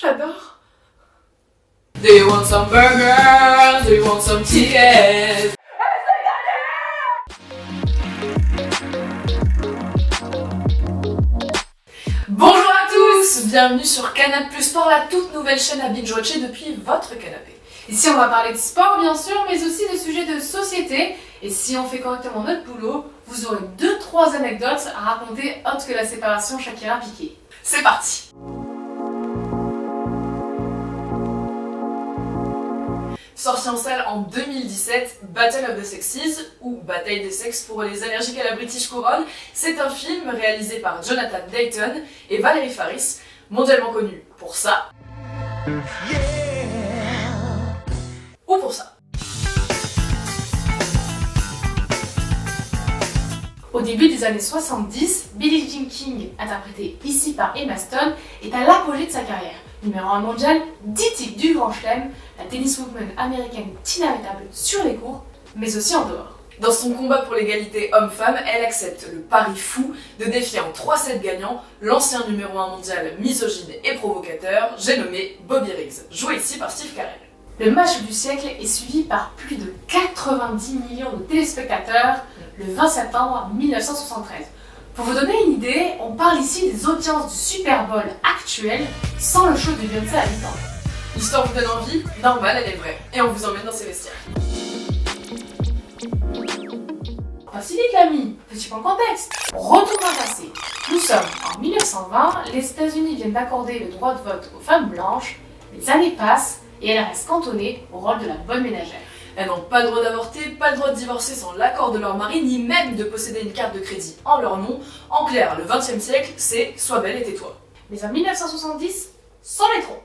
J'adore. Do you want some burgers? Do you want some tickets? Bonjour à tous, bienvenue sur Canal Plus Sport, la toute nouvelle chaîne à binge-watcher depuis votre canapé. Ici on va parler de sport bien sûr, mais aussi de sujets de société. Et si on fait correctement notre boulot, vous aurez 2-3 anecdotes à raconter autres que la séparation Shakira-Piqué. C'est parti! Sorti en salle en 2017, Battle of the Sexes, ou Bataille des sexes pour les allergiques à la British Couronne, c'est un film réalisé par Jonathan Dayton et Valérie Faris, mondialement connu pour ça, ou pour ça. Au début des années 70, Billie Jean King, interprétée ici par Emma Stone, est à l'apogée de sa carrière. Numéro 1 mondial, 10 titres du Grand Chelem, la tenniswoman américaine inarrêtable sur les courts, mais aussi en dehors. Dans son combat pour l'égalité homme-femme, elle accepte le pari fou de défier en 3 sets gagnants l'ancien numéro 1 mondial misogyne et provocateur, j'ai nommé Bobby Riggs, joué ici par Steve Carell. Le match du siècle est suivi par plus de 90 millions de téléspectateurs le 20 septembre 1973. Pour vous donner une idée, on parle ici des audiences du Super Bowl actuel sans le show de Beyoncé à 8 ans. L'histoire vous donne envie? Normal, elle est vraie. Et on vous emmène dans ses vestiaires. Facilite l'ami, petit point contexte. Retour dans le passé. Nous sommes en 1920, les États-Unis viennent d'accorder le droit de vote aux femmes blanches, les années passent et elles restent cantonnées au rôle de la bonne ménagère. Elles n'ont pas le droit d'avorter, pas le droit de divorcer sans l'accord de leur mari, ni même de posséder une carte de crédit en leur nom. En clair, le XXe siècle, c'est sois belle et tais-toi. Mais en 1970, c'en est trop.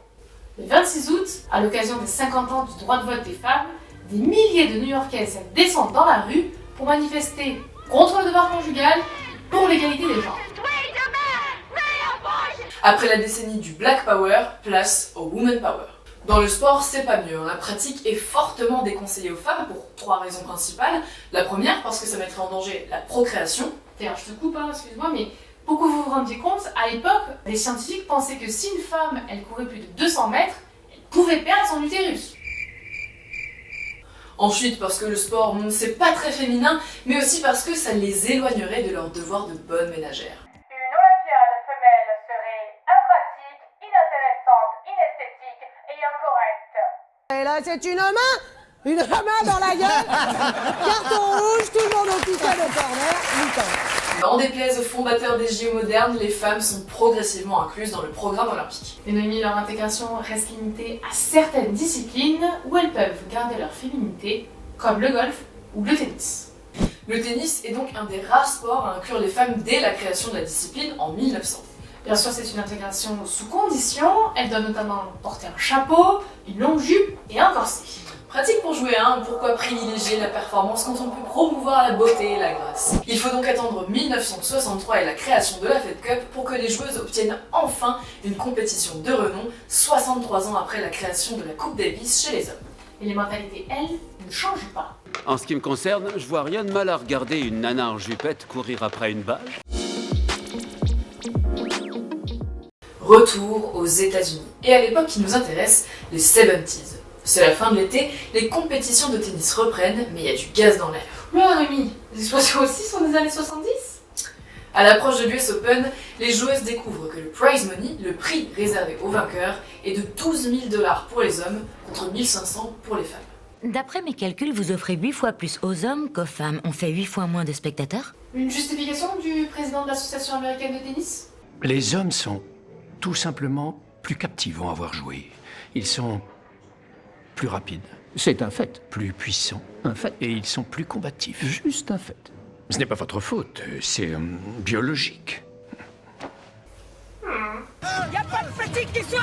Le 26 août, à l'occasion des 50 ans du droit de vote des femmes, des milliers de New-Yorkaises descendent dans la rue pour manifester contre le devoir conjugal et pour l'égalité des genres. Après la décennie du Black Power, place au Woman Power. Dans le sport, c'est pas mieux. La pratique est fortement déconseillée aux femmes pour 3 raisons principales. La première, parce que ça mettrait en danger la procréation. D'ailleurs, je te coupe, excuse-moi, mais pour que vous vous rendiez compte, à l'époque, les scientifiques pensaient que si une femme, elle courait plus de 200 mètres, elle pouvait perdre son utérus. Ensuite, parce que le sport, c'est pas très féminin, mais aussi parce que ça les éloignerait de leur devoir de bonne ménagère. Une olympiade femelle serait impratique, inintéressante, inesthétique et incorrecte. Et là, c'est une main dans la gueule, carton rouge, tout le monde au piquet de corner, mi-temps. En déplaise aux fondateurs des JO modernes, les femmes sont progressivement incluses dans le programme olympique. Mais Noémie, leur intégration reste limitée à certaines disciplines où elles peuvent garder leur féminité, comme le golf ou le tennis. Le tennis est donc un des rares sports à inclure les femmes dès la création de la discipline en 1900. Bien sûr, c'est une intégration sous condition, elle doit notamment porter un chapeau, une longue jupe et un corset. Pratique pour jouer, pourquoi privilégier la performance quand on peut promouvoir la beauté et la grâce? Il faut donc attendre 1963 et la création de la Fed Cup pour que les joueuses obtiennent enfin une compétition de renom, 63 ans après la création de la Coupe Davis chez les hommes. Et les mentalités, elles, ne changent pas. En ce qui me concerne, je vois rien de mal à regarder une nana en jupette courir après une balle. Retour aux États-Unis. Et à l'époque qui nous intéresse, les 70s. C'est la fin de l'été, les compétitions de tennis reprennent, mais il y a du gaz dans l'air. Oula Rémi, les explosions aussi sont des années 70? À l'approche de l'US Open, les joueuses découvrent que le prize money, le prix réservé aux vainqueurs, est de 12 000 $ pour les hommes contre 1 500 pour les femmes. D'après mes calculs, vous offrez 8 fois plus aux hommes qu'aux femmes. On fait 8 fois moins de spectateurs? Une justification du président de l'association américaine de tennis? Les hommes sont tout simplement plus captivants à voir jouer. Ils sont plus rapides. C'est un fait. Plus puissants. Un fait. Et ils sont plus combatifs. Juste un fait. Ce n'est pas votre faute, c'est biologique. Y a pas de fatigue qui soit.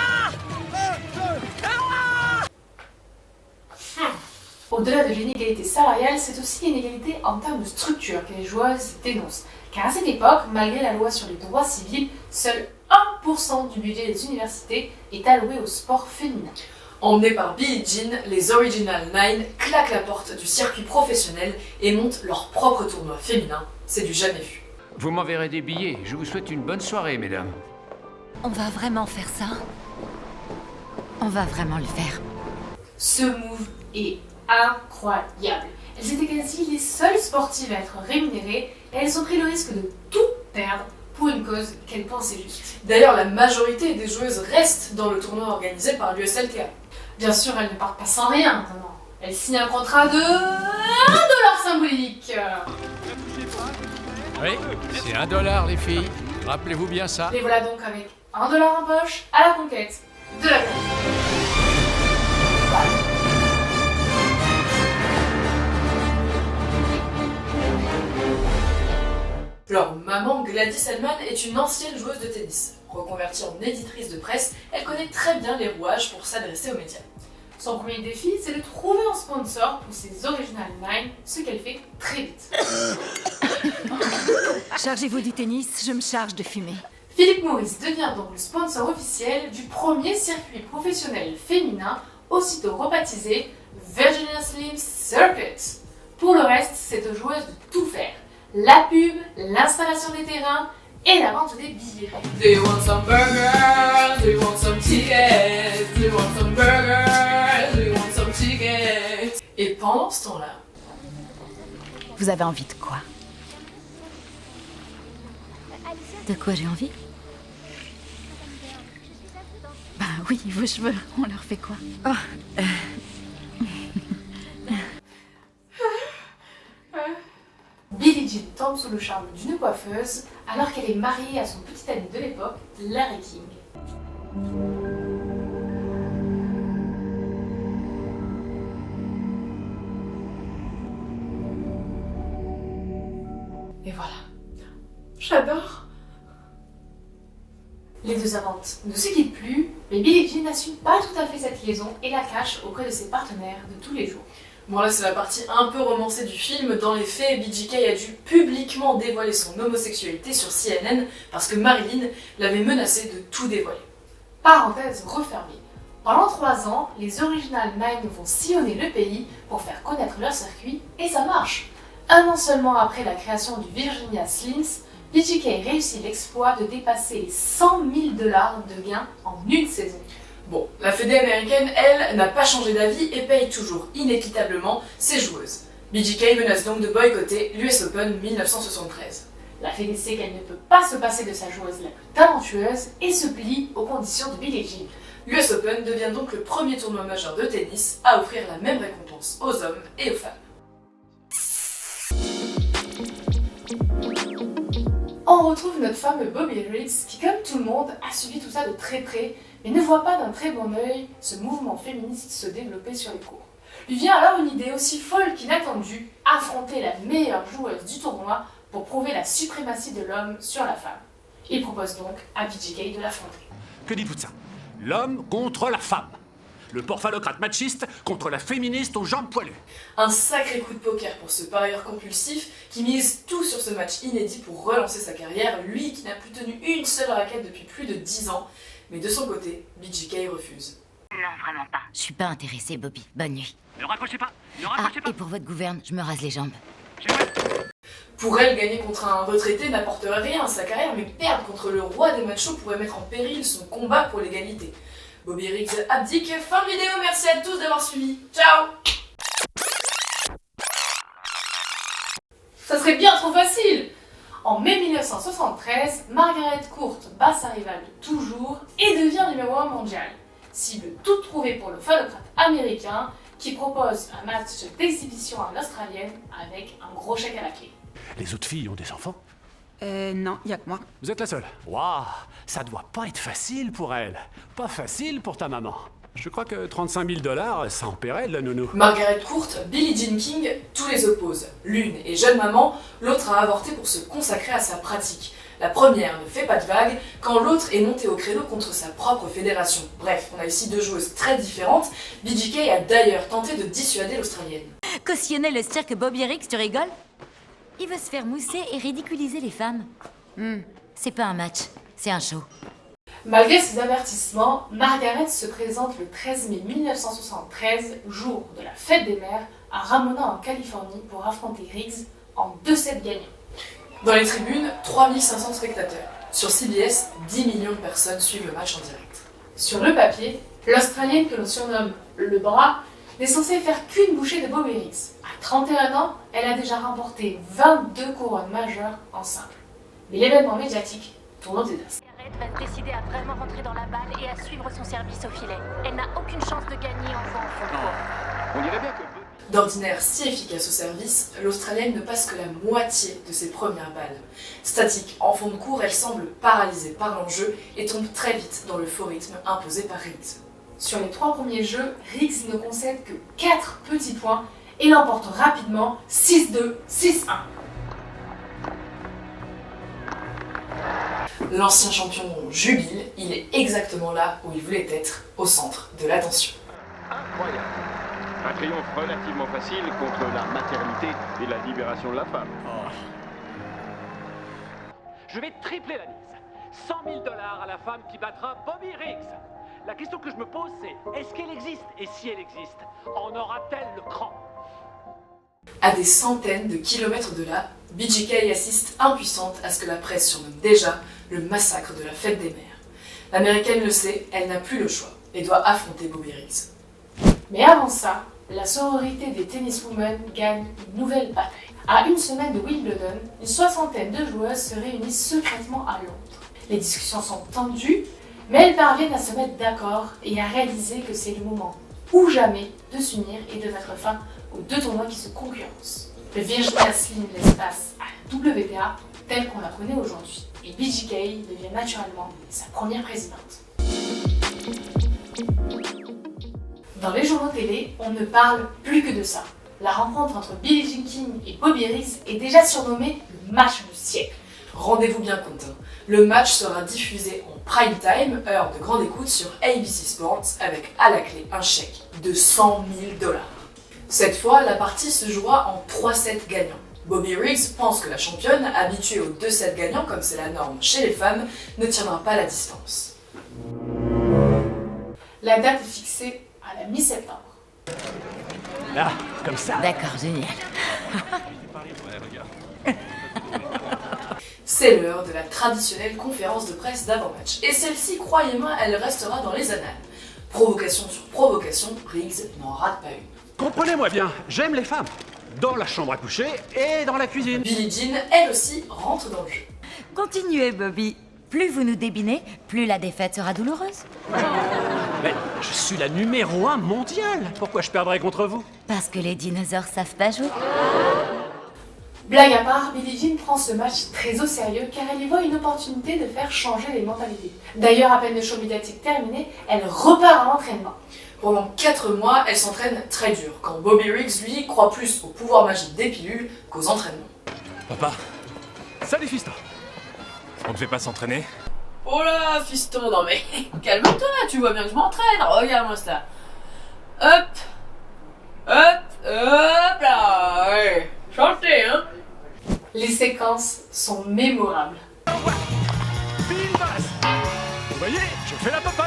Au-delà de l'inégalité salariale, c'est aussi l'inégalité en termes de structure que les joueuses dénoncent. Car à cette époque, malgré la loi sur les droits civils, seul 1% du budget des universités est alloué au sport féminin. Emmenés par Billie Jean, les Original Nine claquent la porte du circuit professionnel et montent leur propre tournoi féminin. C'est du jamais vu. Vous m'enverrez des billets. Je vous souhaite une bonne soirée, mesdames. On va vraiment faire ça? On va vraiment le faire. Ce move est incroyable. Elles étaient quasi les seules sportives à être rémunérées et elles ont pris le risque de tout perdre pour une cause qu'elles pensaient juste. D'ailleurs, la majorité des joueuses restent dans le tournoi organisé par l'USLTA. Bien sûr, elles ne partent pas sans rien maintenant. Elles signent un contrat de $1 symbolique. Oui, c'est $1 les filles. Rappelez-vous bien ça. Les voilà donc avec $1 en poche à la conquête de la planète. Leur maman, Gladys Hellman, est une ancienne joueuse de tennis. Reconvertie en éditrice de presse, elle connaît très bien les rouages pour s'adresser aux médias. Son premier défi, c'est de trouver un sponsor pour ses Original 9, ce qu'elle fait très vite. Chargez-vous du tennis, je me charge de fumer. Philip Morris devient donc le sponsor officiel du premier circuit professionnel féminin, aussitôt rebaptisé Virginia Slims Circuit. Pour le reste, c'est aux joueuses de tout faire. La pub, l'installation des terrains et la vente des billets. Do you want some burgers? Do you want some tickets? Do you want some burgers? Do you want some tickets? Et pendant ce temps-là, Vous avez envie de quoi? De quoi j'ai envie? Bah oui, vos cheveux, on leur fait quoi? Billie Jean tombe sous le charme d'une coiffeuse alors qu'elle est mariée à son petit ami de l'époque, Larry King. Et voilà. J'adore. Les deux amantes ne se quittent plus, mais Billie Jean n'assume pas tout à fait cette liaison et la cache auprès de ses partenaires de tous les jours. bon là c'est la partie un peu romancée du film. Dans les faits, BGK a dû publiquement dévoiler son homosexualité sur CNN parce que Marilyn l'avait menacé de tout dévoiler. Parenthèse refermée. Pendant 3 ans, les Original 9 vont sillonner le pays pour faire connaître leur circuit, et ça marche. 1 an seulement après la création du Virginia Slims, BGK réussit l'exploit de dépasser les $100 000 de gains en une saison. Bon, la fédé américaine, elle, n'a pas changé d'avis et paye toujours inéquitablement ses joueuses. BGK menace donc de boycotter l'US Open 1973. La fédé sait qu'elle ne peut pas se passer de sa joueuse la plus talentueuse et se plie aux conditions de Billie Jean. L'US Open devient donc le premier tournoi majeur de tennis à offrir la même récompense aux hommes et aux femmes. On retrouve notre fameux Bobby Riggs qui, comme tout le monde, a suivi tout ça de très près, mais ne voit pas d'un très bon œil ce mouvement féministe se développer sur les cours. Lui vient alors une idée aussi folle qu'inattendue, affronter la meilleure joueuse du tournoi pour prouver la suprématie de l'homme sur la femme. Il propose donc à BGK de l'affronter. Que dites-vous de ça? L'homme contre la femme. Le porphalocrate machiste contre la féministe aux jambes poilues. Un sacré coup de poker pour ce parieur compulsif qui mise tout sur ce match inédit pour relancer sa carrière, lui qui n'a plus tenu une seule raquette depuis plus de 10 ans. Mais de son côté, BGK refuse. Non, vraiment pas. Je suis pas intéressée, Bobby. Bonne nuit. Ne raccrochez pas. Ne Ah, raccrochez pas. et pour votre gouverne, je me rase les jambes. Pour elle, gagner contre un retraité n'apporterait rien à sa carrière, mais perdre contre le roi des machos pourrait mettre en péril son combat pour l'égalité. Bobby Riggs abdique. Fin de vidéo, merci à tous d'avoir suivi. Ciao! Ça serait bien trop facile! En mai 1973, Margaret Court bat sa rivale de toujours et devient numéro 1 mondial. Cible toute trouvée pour le phallocrate américain qui propose un match d'exhibition à l'Australienne avec un gros chèque à la clé. Les autres filles ont des enfants? Non, y a que moi. Vous êtes la seule? Waouh, ça doit pas être facile pour elle. Pas facile pour ta maman. Je crois que 35 000 $, ça en paierait de la nounou. Margaret Court, Billie Jean King, tous les opposent. L'une est jeune maman, l'autre a avorté pour se consacrer à sa pratique. La première ne fait pas de vagues, quand l'autre est montée au créneau contre sa propre fédération. Bref, on a ici deux joueuses très différentes. BGK a d'ailleurs tenté de dissuader l'Australienne. Cautionner le cirque Bobby Riggs, tu rigoles? Il veut se faire mousser et ridiculiser les femmes. C'est pas un match, c'est un show. Malgré ces avertissements, Margaret se présente le 13 mai 1973, jour de la fête des mères, à Ramona en Californie pour affronter Riggs en 2 sets gagnants. Dans les tribunes, 3500 spectateurs. Sur CBS, 10 millions de personnes suivent le match en direct. Sur le papier, L'Australienne que l'on surnomme le bras n'est censée faire qu'une bouchée de Bobby Riggs. À 31 ans, elle a déjà remporté 22 couronnes majeures en simple. Mais l'événement médiatique tourne au désastre. Garrett va se décider à vraiment rentrer dans la balle et à suivre son service au filet. Elle n'a aucune chance de gagner en jouant en fond de court. On dirait bien que... D'ordinaire si efficace au service, l'Australienne ne passe que la moitié de ses premières balles. Statique en fond de court, elle semble paralysée par l'enjeu et tombe très vite dans le faux rythme imposé par Riggs. Sur les 3 premiers jeux, Riggs ne concède que 4 petits points et l'emporte rapidement 6-2, 6-1. L'ancien champion jubile, il est exactement là où il voulait être, au centre de l'attention. Incroyable. Un triomphe relativement facile contre la maternité et la libération de la femme. Je vais tripler la mise. 100 000 $ à la femme qui battra Bobby Riggs. La question que je me pose, c'est est-ce qu'elle existe? Et si elle existe, en aura-t-elle le cran? À des centaines de kilomètres de là, BJK assiste impuissante à ce que la presse surnomme déjà le massacre de la fête des mères. L'américaine le sait, elle n'a plus le choix et doit affronter Bobby Riggs. Mais avant ça, la sororité des tenniswomen gagne une nouvelle bataille. À une semaine de Wimbledon, une 60aine de joueuses se réunissent secrètement à Londres. Les discussions sont tendues, mais elles parviennent à se mettre d'accord et à réaliser que c'est le moment ou jamais de s'unir et de mettre fin aux 2 tournois qui se concurrencent. Le Virginia Slim laisse place à la WTA telle qu'on la connaît aujourd'hui, et BJK devient naturellement sa première présidente. Dans les journaux télé, on ne parle plus que de ça. La rencontre entre Billie Jean King et Bobby Riggs est déjà surnommée le match du siècle. Rendez-vous bien compte, le match sera diffusé en prime time, heure de grande écoute sur ABC Sports, avec à la clé un chèque de 100 000 $. Cette fois, la partie se jouera en 3 sets gagnants. Bobby Riggs pense que la championne, habituée aux 2 sets gagnants comme c'est la norme chez les femmes, ne tiendra pas la distance. La date est fixée à la mi-septembre. Là, comme ça. D'accord, génial. C'est l'heure de la traditionnelle conférence de presse d'avant-match. Et celle-ci, croyez-moi, elle restera dans les annales. Provocation sur provocation, Riggs n'en rate pas une. Comprenez-moi bien, j'aime les femmes. Dans la chambre à coucher et dans la cuisine. Billie Jean, elle aussi, rentre dans le jeu. Continuez, Bobby. Plus vous nous débinez, plus la défaite sera douloureuse. Mais je suis la numéro 1 mondiale. Pourquoi je perdrais contre vous? Parce que les dinosaures savent pas jouer. Blague à part, Billie Jean prend ce match très au sérieux car elle y voit une opportunité de faire changer les mentalités. D'ailleurs, à peine le show médiatique terminé, elle repart à l'entraînement. Pendant 4 mois, elle s'entraîne très dur, quand Bobby Riggs, lui, croit plus au pouvoir magique des pilules qu'aux entraînements. Papa. Salut, fiston. On ne devait pas s'entraîner? Oh là, fiston, non mais calme-toi, tu vois bien que je m'entraîne, regarde-moi ça. Hop, hop, hop là, ouais. Chantez, hein. Les séquences sont mémorables. Pile basse. Vous voyez, je fais la popote.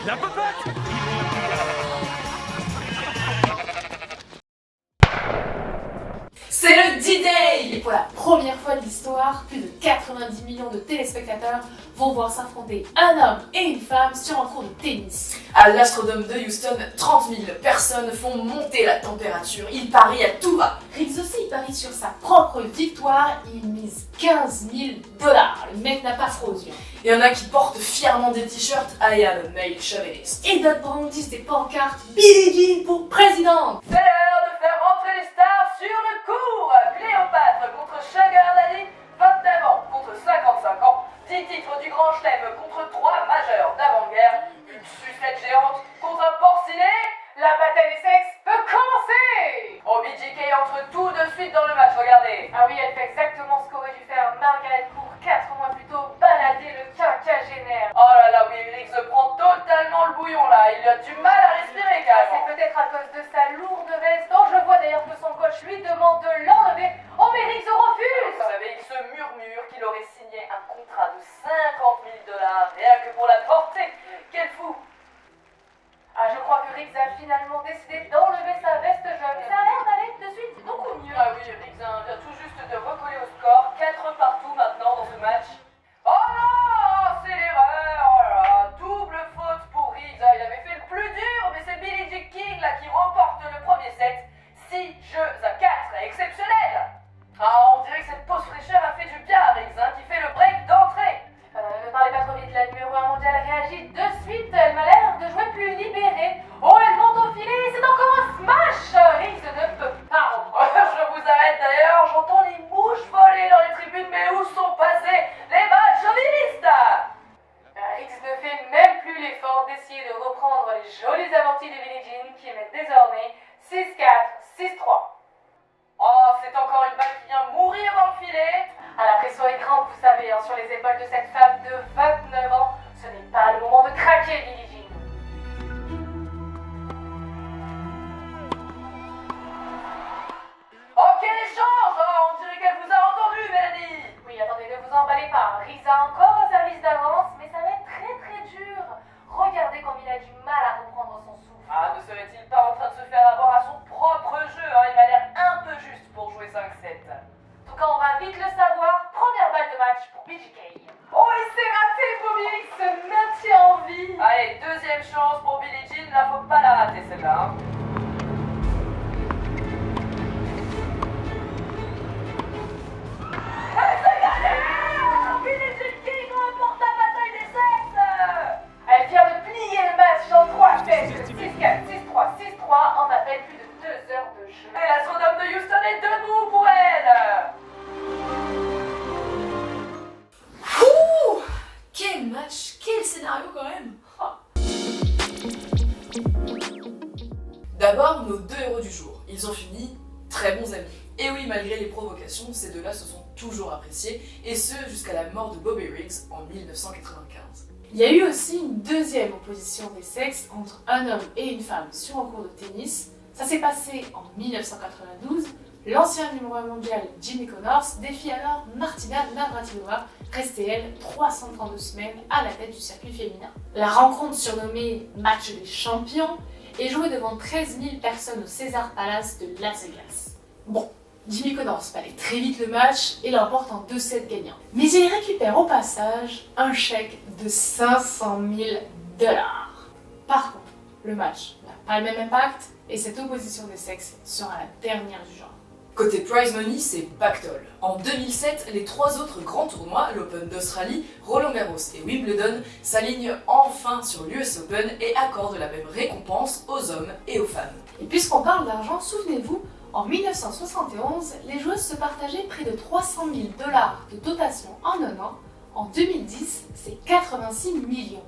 La popote. C'est le D-Day! Et pour la première fois de l'histoire, plus de 90 millions de téléspectateurs vont voir s'affronter un homme et une femme sur un court de tennis. À l'Astrodome de Houston, 30 000 personnes font monter la température. Ils parient à tout va. Riggs aussi parie sur sa propre victoire. Il mise 15 000 $. Le mec n'a pas froid aux yeux. Il y en a qui portent fièrement des t-shirts I am a male chauvinist. Et d'autres brandissent des pancartes Billie Jean pour présidente. C'est l'heure de faire rentrer les stars sur le court. Cléopâtre contre Sugar Daddy, 29 ans contre 55 ans, 10 titres du Grand Chelem contre 3 majeurs d'avant-guerre, une sucette géante contre un porcinet. La bataille des sexes peut commencer. Oh, BJK entre tout de suite dans le match, regardez. Ah oui, elle fait exactement ce qu'aurait dû faire Margaret Court 4 mois plus tôt, balader le quinquagénaire. Oh là là, oui, Riggs prend totalement le bouillon là, il a du mal à respirer carrément. C'est peut-être à cause de sa lourde veste, dont je vois d'ailleurs que son coach lui demande de l'enlever. Oh mais Riggs refuse. Vous savez, il se murmure qu'il aurait signé un contrat de 50 000 $, rien que pour la porter. Quel fou. Ah, je crois que Riggs a finalement décidé d'enlever sa veste jaune. Ça a l'air d'aller de suite beaucoup mieux. Ah oui, Riggs vient tout juste de recoller au score. 4 partout maintenant dans ce match. Oh non, c'est l'erreur. Oh là là, double faute pour Riggs. Ah, il avait essayer de reprendre les jolies amortis de Billie Jean qui mettent désormais 6-4, 6-3. Oh, c'est encore une balle qui vient mourir dans le filet. Ah, la pression est grande, vous savez, hein, sur les épaules de cette femme de 29 ans. Ce n'est pas le moment de craquer, Billie Jean. Ok, change. Oh, on dirait qu'elle vous a entendu, Mélanie. Oui, attendez, ne vous emballez pas. Risa encore au service d'avance, mais ça va être très dur. Regardez comme il a du mal à reprendre son souffle. Ah, ne serait-il pas en train de se faire avoir à son propre jeu, hein. Il m'a l'air un peu juste pour jouer 5-7. En tout cas, on va vite le savoir. Première balle de match pour BGK. Oh, et c'est raté, Bobby Riggs se maintient en vie. Allez, deuxième chance pour Billie Jean. Là, faut pas la rater, celle-là. Hein. Elle vient de plier le match en 3 sets, 6-4, 6-3, 6-3, en à peine plus de 2 heures de jeu. Et l'astronome de Houston est debout pour elle. Ouh, quel match, quel scénario quand même. D'abord, nos deux héros du jour. Ils ont fini très bons amis. Et oui, malgré les provocations, ces deux-là se sont toujours appréciés, et ce jusqu'à la mort de Bobby Riggs en 1995. Il y a eu aussi une deuxième opposition des sexes entre un homme et une femme sur un court de tennis. Ça s'est passé en 1992. L'ancien numéro 1 mondial Jimmy Connors défie alors Martina Navratilova, restée elle 332 semaines à la tête du circuit féminin. La rencontre surnommée Match des champions est jouée devant 13 000 personnes au Caesars Palace de Las Vegas. Bon, Jimmy Connors balaye très vite le match et l'emporte en 2 sets gagnants. Mais il récupère au passage un chèque de 500 000 $. Par contre, le match n'a pas le même impact et cette opposition des sexes sera la dernière du genre. Côté prize money, c'est pactole. En 2007, les 3 autres grands tournois, l'Open d'Australie, Roland Garros et Wimbledon, s'alignent enfin sur l'US Open et accordent la même récompense aux hommes et aux femmes. Et puisqu'on parle d'argent, souvenez-vous, en 1971, les joueuses se partageaient près de 300 000 $ de dotation en un an. En 2010, c'est 86 millions.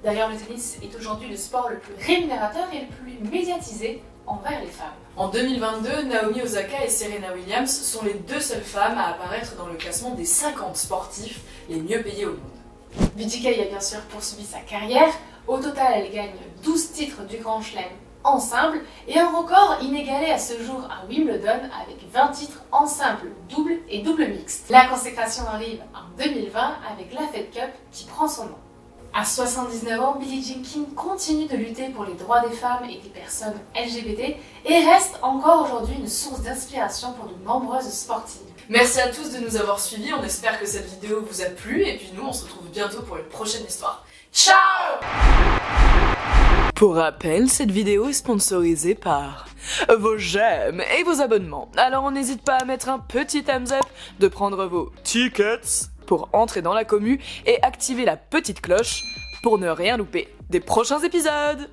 D'ailleurs, le tennis est aujourd'hui le sport le plus rémunérateur et le plus médiatisé envers les femmes. En 2022, Naomi Osaka et Serena Williams sont les 2 seules femmes à apparaître dans le classement des 50 sportifs les mieux payés au monde. BGK a bien sûr poursuivi sa carrière. Au total, elle gagne 12 titres du Grand Chelem en simple et un record inégalé à ce jour à Wimbledon avec 20 titres en simple, double et double mixte. La consécration arrive en 2020 avec la Fed Cup qui prend son nom. À 79 ans, Billie Jean King continue de lutter pour les droits des femmes et des personnes LGBT et reste encore aujourd'hui une source d'inspiration pour de nombreuses sportives. Merci à tous de nous avoir suivis, on espère que cette vidéo vous a plu et puis nous on se retrouve bientôt pour une prochaine histoire. Ciao! Pour rappel, cette vidéo est sponsorisée par vos j'aime et vos abonnements. Alors on n'hésite pas à mettre un petit thumbs up, de prendre vos tickets pour entrer dans la commu et activer la petite cloche pour ne rien louper des prochains épisodes.